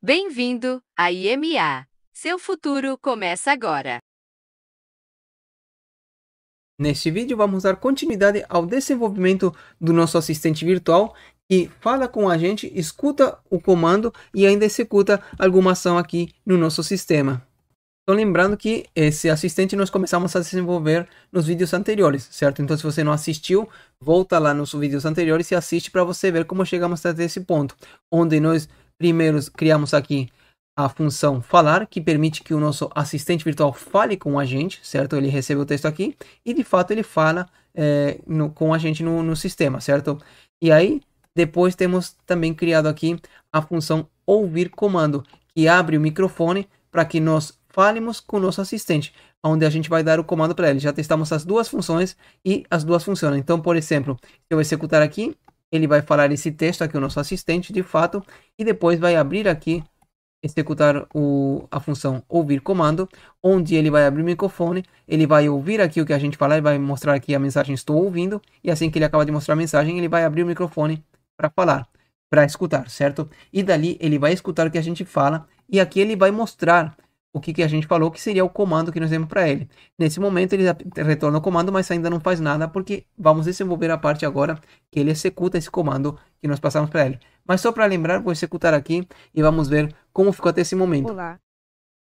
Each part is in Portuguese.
Bem-vindo à IMA. Seu futuro começa agora. Neste vídeo vamos dar continuidade ao desenvolvimento do nosso assistente virtual que fala com a gente, escuta o comando e ainda executa alguma ação aqui no nosso sistema. Então lembrando que esse assistente nós começamos a desenvolver nos vídeos anteriores, certo? Então se você não assistiu, volta lá nos vídeos anteriores e assiste para você ver como chegamos até esse ponto, onde nós primeiro criamos aqui a função falar, que permite que o nosso assistente virtual fale com a gente, certo? Ele recebe o texto aqui e de fato ele fala com a gente no sistema, certo? E aí depois temos também criado aqui a função ouvir comando, que abre o microfone para que nós falemos com o nosso assistente, onde a gente vai dar o comando para ele. Já testamos as duas funções e as duas funcionam. Então, por exemplo, se eu executar aqui, ele vai falar esse texto aqui, o nosso assistente, de fato, e depois vai abrir aqui, executar a função ouvir comando, onde ele vai abrir o microfone, ele vai ouvir aqui o que a gente falar, ele vai mostrar aqui a mensagem estou ouvindo, e assim que ele acaba de mostrar a mensagem, ele vai abrir o microfone para falar, para escutar, certo? E dali ele vai escutar o que a gente fala, e aqui ele vai mostrar o que a gente falou, que seria o comando que nós demos para ele. Nesse momento ele retorna o comando, mas ainda não faz nada, porque vamos desenvolver a parte agora que ele executa esse comando que nós passamos para ele. Mas só para lembrar, vou executar aqui e vamos ver como ficou até esse momento. Olá,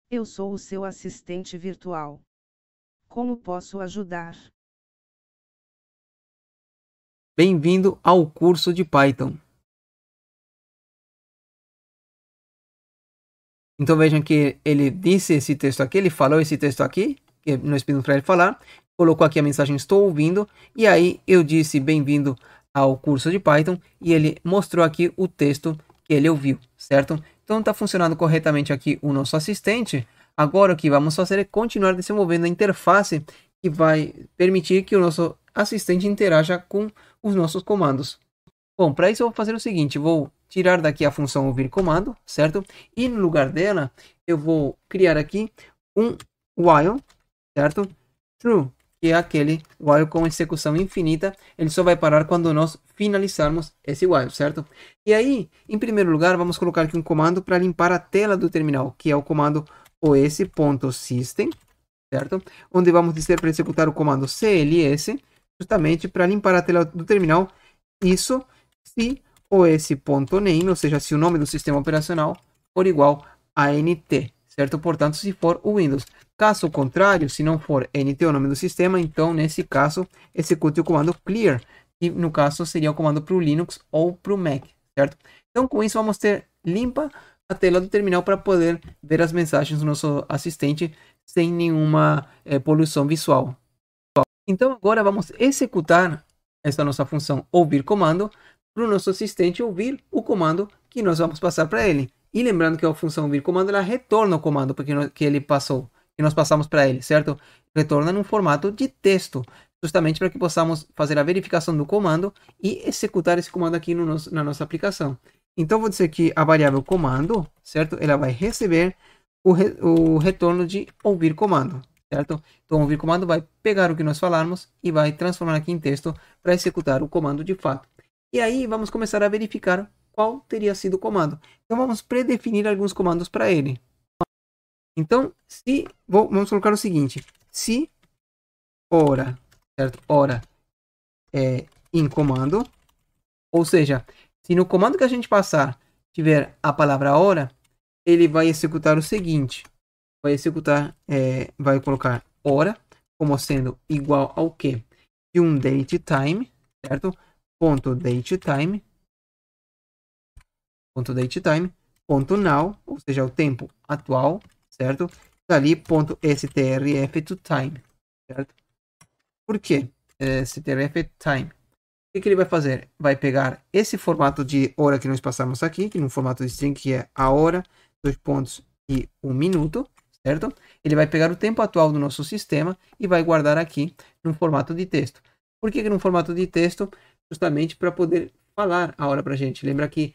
eu sou o seu assistente virtual. Como posso ajudar? Bem-vindo ao curso de Python. Então vejam que ele disse esse texto aqui, ele falou esse texto aqui, que nós pedimos para ele falar, colocou aqui a mensagem estou ouvindo, e aí eu disse bem-vindo ao curso de Python, e ele mostrou aqui o texto que ele ouviu, certo? Então está funcionando corretamente aqui o nosso assistente. Agora o que vamos fazer é continuar desenvolvendo a interface que vai permitir que o nosso assistente interaja com os nossos comandos. Bom, para isso eu vou fazer o seguinte, vou tirar daqui a função ouvir comando, certo? E no lugar dela, eu vou criar aqui um while, certo? True, que é aquele while com execução infinita. Ele só vai parar quando nós finalizarmos esse while, certo? E aí, em primeiro lugar, vamos colocar aqui um comando para limpar a tela do terminal, que é o comando os.system, certo? Onde vamos dizer para executar o comando cls, justamente para limpar a tela do terminal. Isso se os.name, ou seja, se o nome do sistema operacional for igual a NT, certo? Portanto, se for o Windows. Caso contrário, se não for NT o nome do sistema, então, nesse caso, execute o comando clear, que no caso seria o comando para o Linux ou para o Mac, certo? Então, com isso, vamos ter limpa a tela do terminal para poder ver as mensagens do nosso assistente sem nenhuma poluição visual. Então, agora vamos executar essa nossa função ouvir comando para o nosso assistente ouvir o comando que nós vamos passar para ele. E lembrando que a função ouvir comando, ela retorna o comando que ele passou, que nós passamos para ele, certo? Retorna num formato de texto, justamente para que possamos fazer a verificação do comando e executar esse comando aqui na nossa aplicação. Então, vou dizer que a variável comando, certo? Ela vai receber o retorno de ouvir comando, certo? Então, ouvir comando vai pegar o que nós falarmos e vai transformar aqui em texto para executar o comando de fato. E aí vamos começar a verificar qual teria sido o comando. Então vamos predefinir alguns comandos para ele. Então, vamos colocar o seguinte: se hora, certo? Hora é em comando, ou seja, se no comando que a gente passar tiver a palavra hora, ele vai executar o seguinte: vai colocar hora como sendo igual ao que? De um date time, certo? .datetime, .now, ou seja, o tempo atual, certo? Dali, .strf to time, certo? Por quê? strf time. O que ele vai fazer? Vai pegar esse formato de hora que nós passamos aqui, que no formato de string, que é a hora, 2 pontos e 1 minuto, certo? Ele vai pegar o tempo atual do nosso sistema e vai guardar aqui no formato de texto. Por que no formato de texto? Justamente para poder falar a hora para a gente. Lembra que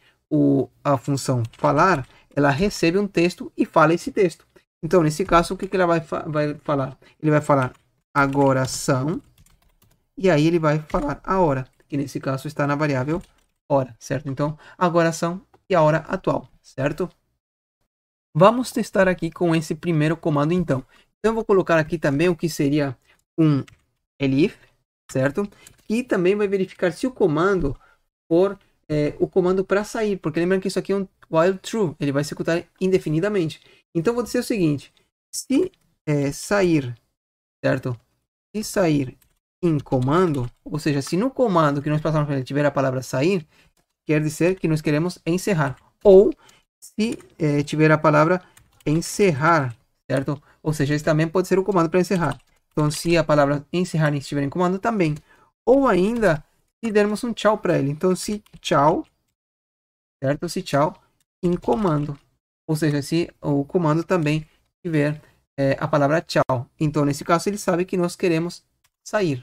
a função falar, ela recebe um texto e fala esse texto. Então, nesse caso, o que ela vai falar? Ele vai falar agora são, e aí ele vai falar a hora, que nesse caso está na variável hora, certo? Então, agora são e a hora atual, certo? Vamos testar aqui com esse primeiro comando, então. Então, eu vou colocar aqui também o que seria um elif, certo? E também vai verificar se o comando for o comando para sair, porque lembrando que isso aqui é um while true, ele vai executar indefinidamente. Então, eu vou dizer o seguinte, se sair, certo? Se sair em comando, ou seja, se no comando que nós passamos para ele tiver a palavra sair, quer dizer que nós queremos encerrar. Ou se tiver a palavra encerrar, certo? Ou seja, esse também pode ser o comando para encerrar. Então, se a palavra encerrar estiver em comando, também. Ou ainda, se dermos um tchau para ele. Então, se tchau, certo? Se tchau em comando. Ou seja, se o comando também tiver a palavra tchau. Então, nesse caso, ele sabe que nós queremos sair.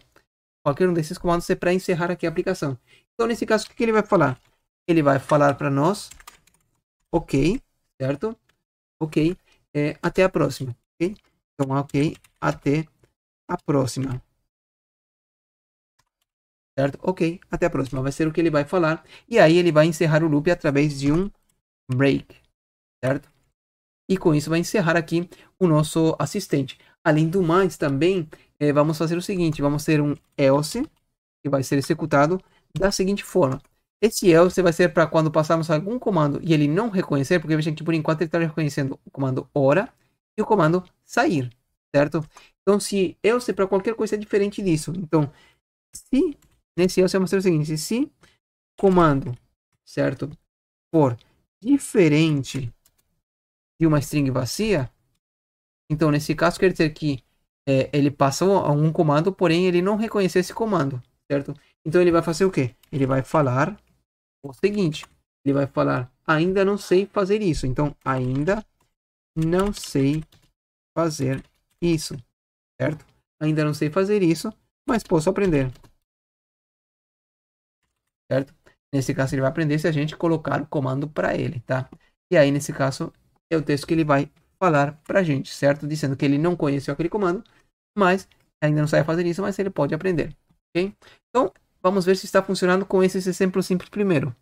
Qualquer um desses comandos é para encerrar aqui a aplicação. Então, nesse caso, o que ele vai falar? Ele vai falar para nós, ok, certo? Ok, até a próxima. Okay? Então, ok, até a próxima. Certo? Ok, até a próxima. Vai ser o que ele vai falar. E aí ele vai encerrar o loop através de um break. Certo? E com isso vai encerrar aqui o nosso assistente. Além do mais, também vamos fazer o seguinte. Vamos ter um else que vai ser executado da seguinte forma. Esse else vai ser para quando passarmos algum comando e ele não reconhecer, porque veja que por enquanto ele está reconhecendo o comando hora e o comando sair, certo? Então, se else para qualquer coisa é diferente disso. Então, se nesse else vamos ter o seguinte, se comando, certo, for diferente de uma string vazia, então nesse caso quer dizer que ele passou a um comando, porém ele não reconheceu esse comando, certo? Então ele vai fazer o quê? Ele vai falar o seguinte, ele vai falar, ainda não sei fazer isso. Então, ainda não sei fazer isso, certo? Ainda não sei fazer isso, mas posso aprender, certo? Nesse caso, ele vai aprender se a gente colocar o comando para ele, tá? E aí, nesse caso, é o texto que ele vai falar para a gente, certo? Dizendo que ele não conheceu aquele comando, mas ainda não sabe fazer isso, mas ele pode aprender, ok? Então, vamos ver se está funcionando com esse exemplo simples primeiro.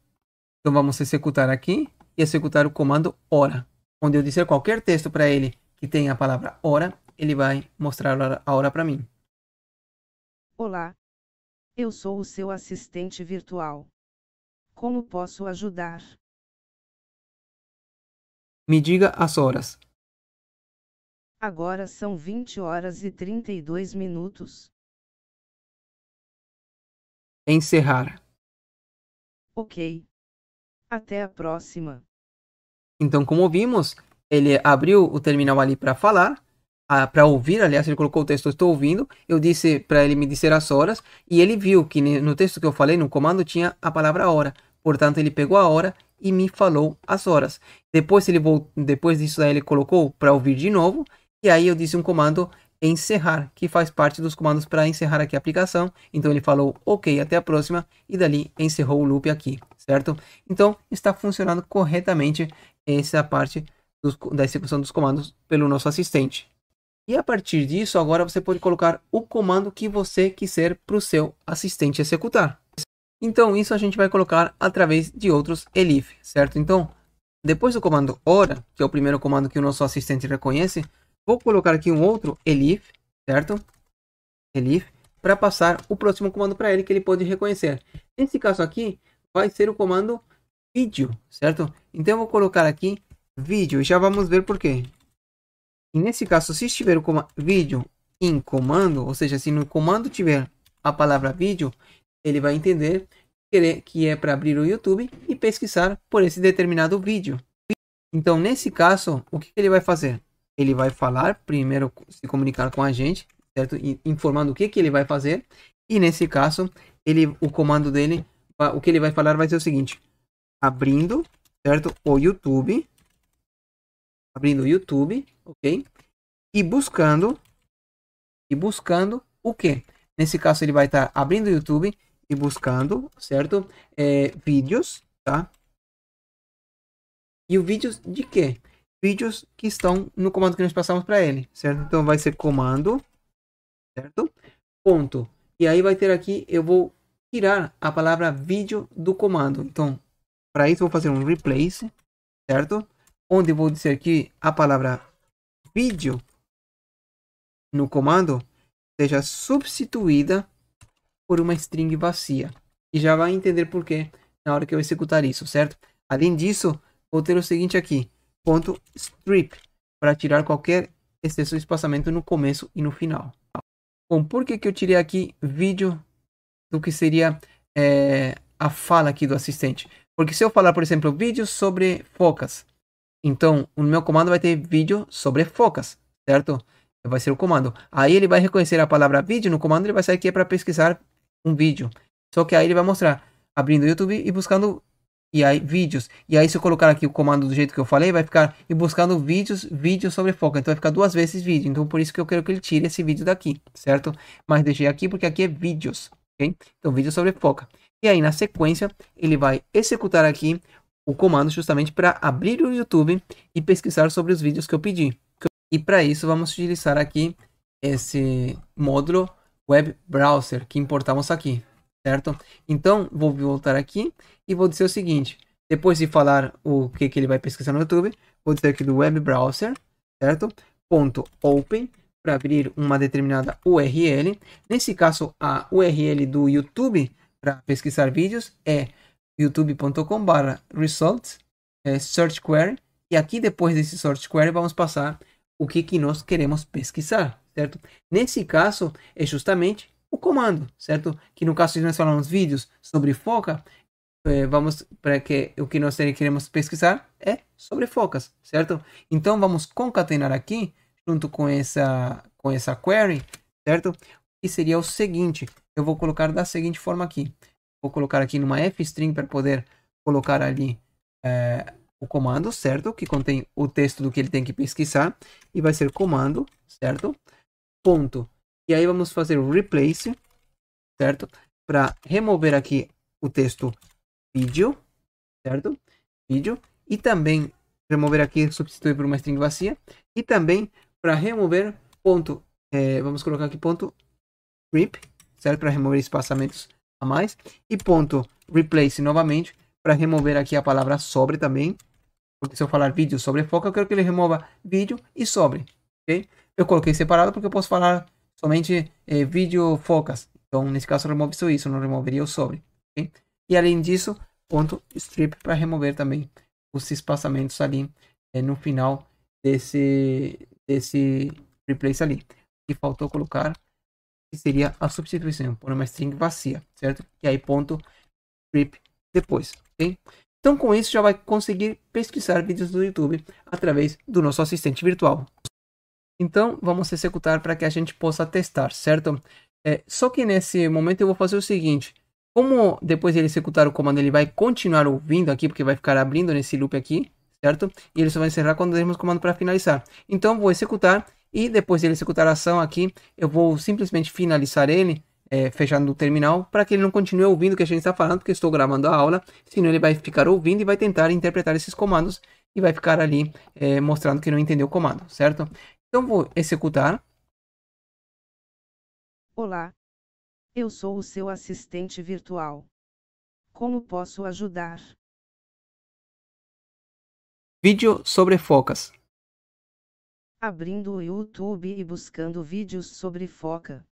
Então, vamos executar aqui e executar o comando hora. Onde eu disser qualquer texto para ele que tenha a palavra hora, ele vai mostrar a hora para mim. Olá. Eu sou o seu assistente virtual. Como posso ajudar? Me diga as horas. Agora são 20 horas e 32 minutos. Encerrar. Ok. Até a próxima. Então, como vimos, ele abriu o terminal ali para falar, para ouvir, aliás, ele colocou o texto estou ouvindo, eu disse para ele me dizer as horas, e ele viu que no texto que eu falei, no comando, tinha a palavra hora. Portanto, ele pegou a hora e me falou as horas. Depois disso, aí ele colocou para ouvir de novo, e aí eu disse um comando encerrar, que faz parte dos comandos para encerrar aqui a aplicação. Então, ele falou ok, até a próxima, e dali encerrou o loop aqui, certo? Então, está funcionando corretamente essa parte da execução dos comandos pelo nosso assistente. E a partir disso, agora você pode colocar o comando que você quiser para o seu assistente executar. Então, isso a gente vai colocar através de outros elif, certo? Então, depois do comando hora, que é o primeiro comando que o nosso assistente reconhece, vou colocar aqui um outro elif, certo? Elif, para passar o próximo comando para ele que ele pode reconhecer. Nesse caso aqui, vai ser o comando vídeo, certo? Então, eu vou colocar aqui vídeo e já vamos ver por quê. E nesse caso, se estiver o vídeo em comando, ou seja, se no comando tiver a palavra vídeo, ele vai entender que é para abrir o YouTube e pesquisar por esse determinado vídeo. Então, nesse caso, o que ele vai fazer? Ele vai falar, primeiro se comunicar com a gente, certo? Informando o que ele vai fazer. E nesse caso, o comando dele, o que ele vai falar vai ser o seguinte: abrindo, certo? O YouTube. Abrindo o YouTube, ok? E buscando o quê? Nesse caso, ele vai estar abrindo o YouTube e buscando, certo? Vídeos, tá? E o vídeos de quê? Vídeos que estão no comando que nós passamos para ele, certo? Então, vai ser comando, certo? Ponto. E aí vai ter aqui, eu vou tirar a palavra vídeo do comando. Então, para isso, eu vou fazer um replace, certo? onde vou dizer que a palavra vídeo no comando seja substituída por uma string vazia. E já vai entender por quê na hora que eu executar isso, certo? Além disso, vou ter o seguinte aqui, ponto strip, para tirar qualquer excesso de espaçamento no começo e no final. Bom, por que eu tirei aqui vídeo do que seria a fala aqui do assistente? Porque se eu falar, por exemplo, vídeo sobre focas, então o meu comando vai ter vídeo sobre focas, certo? Vai ser o comando. Aí ele vai reconhecer a palavra vídeo no comando, ele vai sair aqui para pesquisar um vídeo. Só que aí ele vai mostrar, abrindo o YouTube e buscando e aí vídeos. E aí se eu colocar aqui o comando do jeito que eu falei, vai ficar e buscando vídeos sobre foca. Então vai ficar 2 vezes vídeo. Então por isso que eu quero que ele tire esse vídeo daqui, certo? Mas deixei aqui porque aqui é vídeos, ok? Então vídeo sobre foca. E aí na sequência ele vai executar aqui o comando justamente para abrir o YouTube e pesquisar sobre os vídeos que eu pedi. E para isso vamos utilizar aqui esse módulo Web Browser que importamos aqui, certo? Então vou voltar aqui e vou dizer o seguinte, depois de falar o que ele vai pesquisar no YouTube, vou dizer aqui do Web Browser, certo? Ponto open para abrir uma determinada URL. Nesse caso a URL do YouTube para pesquisar vídeos é youtube.com/results search query, e aqui depois desse search query vamos passar o que nós queremos pesquisar, certo? Nesse caso, é justamente o comando, certo? Que no caso, se nós falamos vídeos sobre foca, vamos para que o que nós queremos pesquisar é sobre focas, certo? Então, vamos concatenar aqui, junto com essa query, certo? E seria o seguinte, eu vou colocar da seguinte forma aqui. Vou colocar aqui numa f-string para poder colocar ali o comando, certo? Que contém o texto do que ele tem que pesquisar. E vai ser comando, certo? Ponto. E aí vamos fazer o replace, certo? Para remover aqui o texto vídeo, certo? Vídeo. E também remover aqui, substituir por uma string vazia. E também para remover ponto, vamos colocar aqui ponto rip, certo? Para remover espaçamentos a mais. E ponto replace novamente para remover aqui a palavra sobre também. Porque se eu falar vídeo sobre foca, eu quero que ele remova vídeo e sobre, ok? Eu coloquei separado porque eu posso falar somente vídeo focas. Então, nesse caso, eu removo só isso, não removeria o sobre, ok? E além disso, ponto strip para remover também os espaçamentos ali no final desse replace ali. E faltou colocar que seria a substituição por uma string vazia, certo? E aí ponto strip depois, ok? Então, com isso, já vai conseguir pesquisar vídeos do YouTube através do nosso assistente virtual. Então, vamos executar para que a gente possa testar, certo? Só que nesse momento eu vou fazer o seguinte. Como depois de ele executar o comando, ele vai continuar ouvindo aqui, porque vai ficar abrindo nesse loop aqui, certo? E ele só vai encerrar quando dermos o comando para finalizar. Então, vou executar e depois de ele executar a ação aqui, eu vou simplesmente finalizar ele, fechando o terminal, para que ele não continue ouvindo o que a gente está falando, porque estou gravando a aula, senão ele vai ficar ouvindo e vai tentar interpretar esses comandos e vai ficar ali mostrando que não entendeu o comando, certo? Então vou executar. Olá, eu sou o seu assistente virtual. Como posso ajudar? Vídeo sobre focas. Abrindo o YouTube e buscando vídeos sobre foca.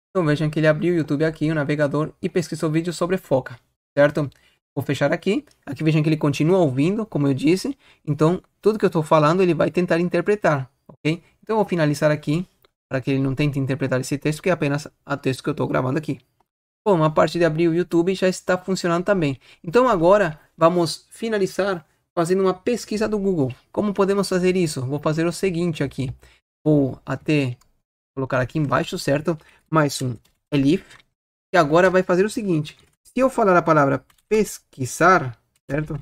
Então vejam que ele abriu o YouTube aqui, o navegador, e pesquisou vídeos sobre foca, certo? Vou fechar aqui. Aqui vejam que ele continua ouvindo, como eu disse. Então, tudo que eu estou falando, ele vai tentar interpretar, ok? Então, eu vou finalizar aqui, para que ele não tente interpretar esse texto, que é apenas o texto que eu estou gravando aqui. Bom, a parte de abrir o YouTube já está funcionando também. Então, agora, vamos finalizar fazendo uma pesquisa do Google. Como podemos fazer isso? Vou fazer o seguinte aqui. Vou até colocar aqui embaixo, certo? Mais um elif. E agora vai fazer o seguinte. Se eu falar a palavra pesquisar, certo?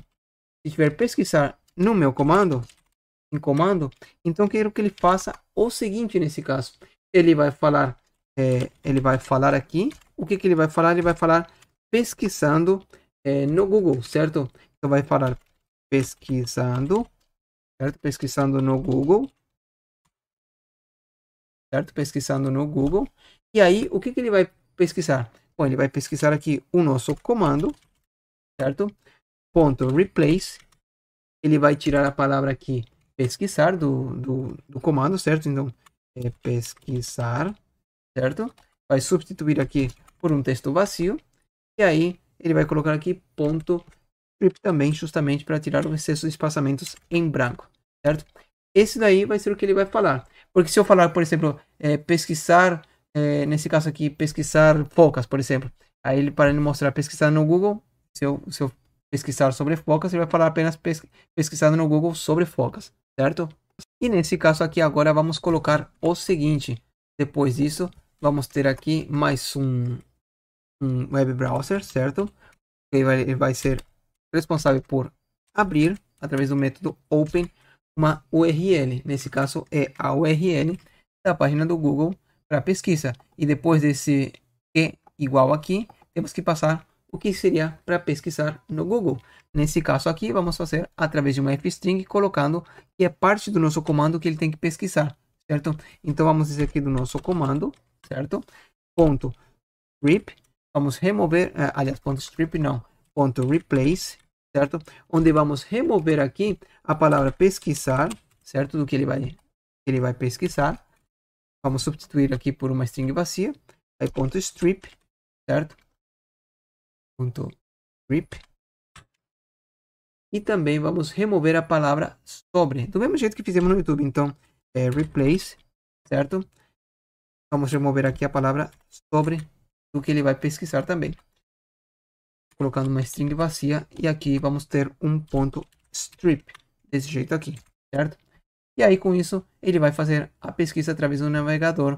Se tiver pesquisar no meu comando, em comando, então quero que ele faça o seguinte nesse caso. Ele vai falar aqui. O que ele vai falar? Ele vai falar pesquisando no Google, certo? Então vai falar pesquisando, certo? Pesquisando no Google. Certo? Pesquisando no Google. E aí, o que ele vai pesquisar? Bom, ele vai pesquisar aqui o nosso comando, certo? Ponto replace. Ele vai tirar a palavra aqui pesquisar do comando, certo? Então, é pesquisar, certo? Vai substituir aqui por um texto vazio. E aí, ele vai colocar aqui ponto script também, justamente para tirar o excesso de espaçamentos em branco, certo? Esse daí vai ser o que ele vai falar. Porque se eu falar, por exemplo, pesquisar, nesse caso aqui, pesquisar focas, por exemplo. Aí, ele, para ele mostrar pesquisar no Google, se eu pesquisar sobre focas, ele vai falar apenas pesquisando no Google sobre focas, certo? E nesse caso aqui agora vamos colocar o seguinte. Depois disso, vamos ter aqui mais um web browser, certo? Ele vai ser responsável por abrir, através do método open, uma URL. Nesse caso é a URL da página do Google para pesquisa. E depois desse que igual aqui, temos que passar o que seria para pesquisar no Google. Nesse caso aqui, vamos fazer através de uma fstring, colocando que é parte do nosso comando que ele tem que pesquisar, certo? Então, vamos dizer aqui do nosso comando, certo? Ponto strip, vamos remover, aliás, ponto strip não, ponto replace, certo? Onde vamos remover aqui a palavra pesquisar, certo? Do que ele vai pesquisar. Vamos substituir aqui por uma string vazia, aí ponto strip, certo? Ponto strip. E também vamos remover a palavra sobre, do mesmo jeito que fizemos no YouTube. Então, replace, certo? Vamos remover aqui a palavra sobre do que ele vai pesquisar também. Colocando uma string vazia. E aqui vamos ter um ponto strip, desse jeito aqui, certo? E aí, com isso, ele vai fazer a pesquisa através do navegador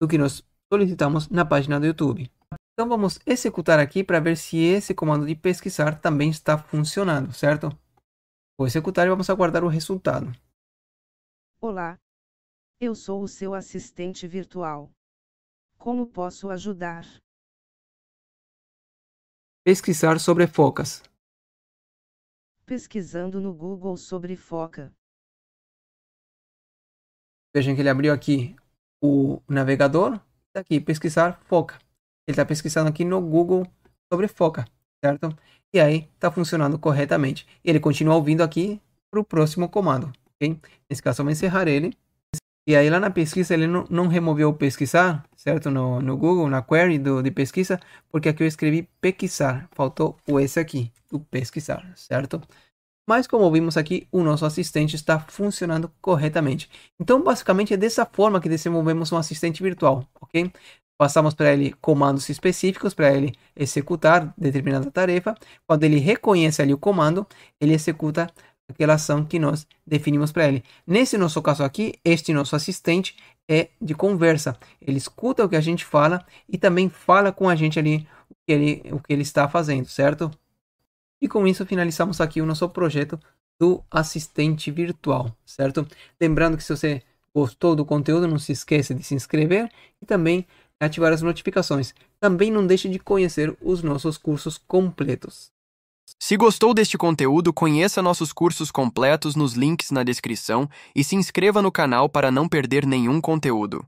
do que nós solicitamos na página do YouTube. Então, vamos executar aqui para ver se esse comando de pesquisar também está funcionando, certo? Vou executar e vamos aguardar o resultado. Olá, eu sou o seu assistente virtual. Como posso ajudar? Pesquisar sobre focas. Pesquisando no Google sobre foca. Vejam que ele abriu aqui o navegador. Está aqui, pesquisar foca. Ele está pesquisando aqui no Google sobre foca, certo? E aí está funcionando corretamente. E ele continua ouvindo aqui para o próximo comando, ok? Nesse caso, eu vou encerrar ele. E aí lá na pesquisa ele não removeu o pesquisar, certo? No Google, na query de pesquisa, porque aqui eu escrevi pesquisar. Faltou o S aqui, do pesquisar, certo? Mas como vimos aqui, o nosso assistente está funcionando corretamente. Então, basicamente, é dessa forma que desenvolvemos um assistente virtual, ok? Passamos para ele comandos específicos para ele executar determinada tarefa. Quando ele reconhece ali o comando, ele executa aquela ação que nós definimos para ele. Nesse nosso caso aqui, este nosso assistente é de conversa. Ele escuta o que a gente fala e também fala com a gente ali o que ele está fazendo, certo? E com isso finalizamos aqui o nosso projeto do assistente virtual, certo? Lembrando que se você gostou do conteúdo, não se esqueça de se inscrever e também ativar as notificações. Também não deixe de conhecer os nossos cursos completos. Se gostou deste conteúdo, conheça nossos cursos completos nos links na descrição e se inscreva no canal para não perder nenhum conteúdo.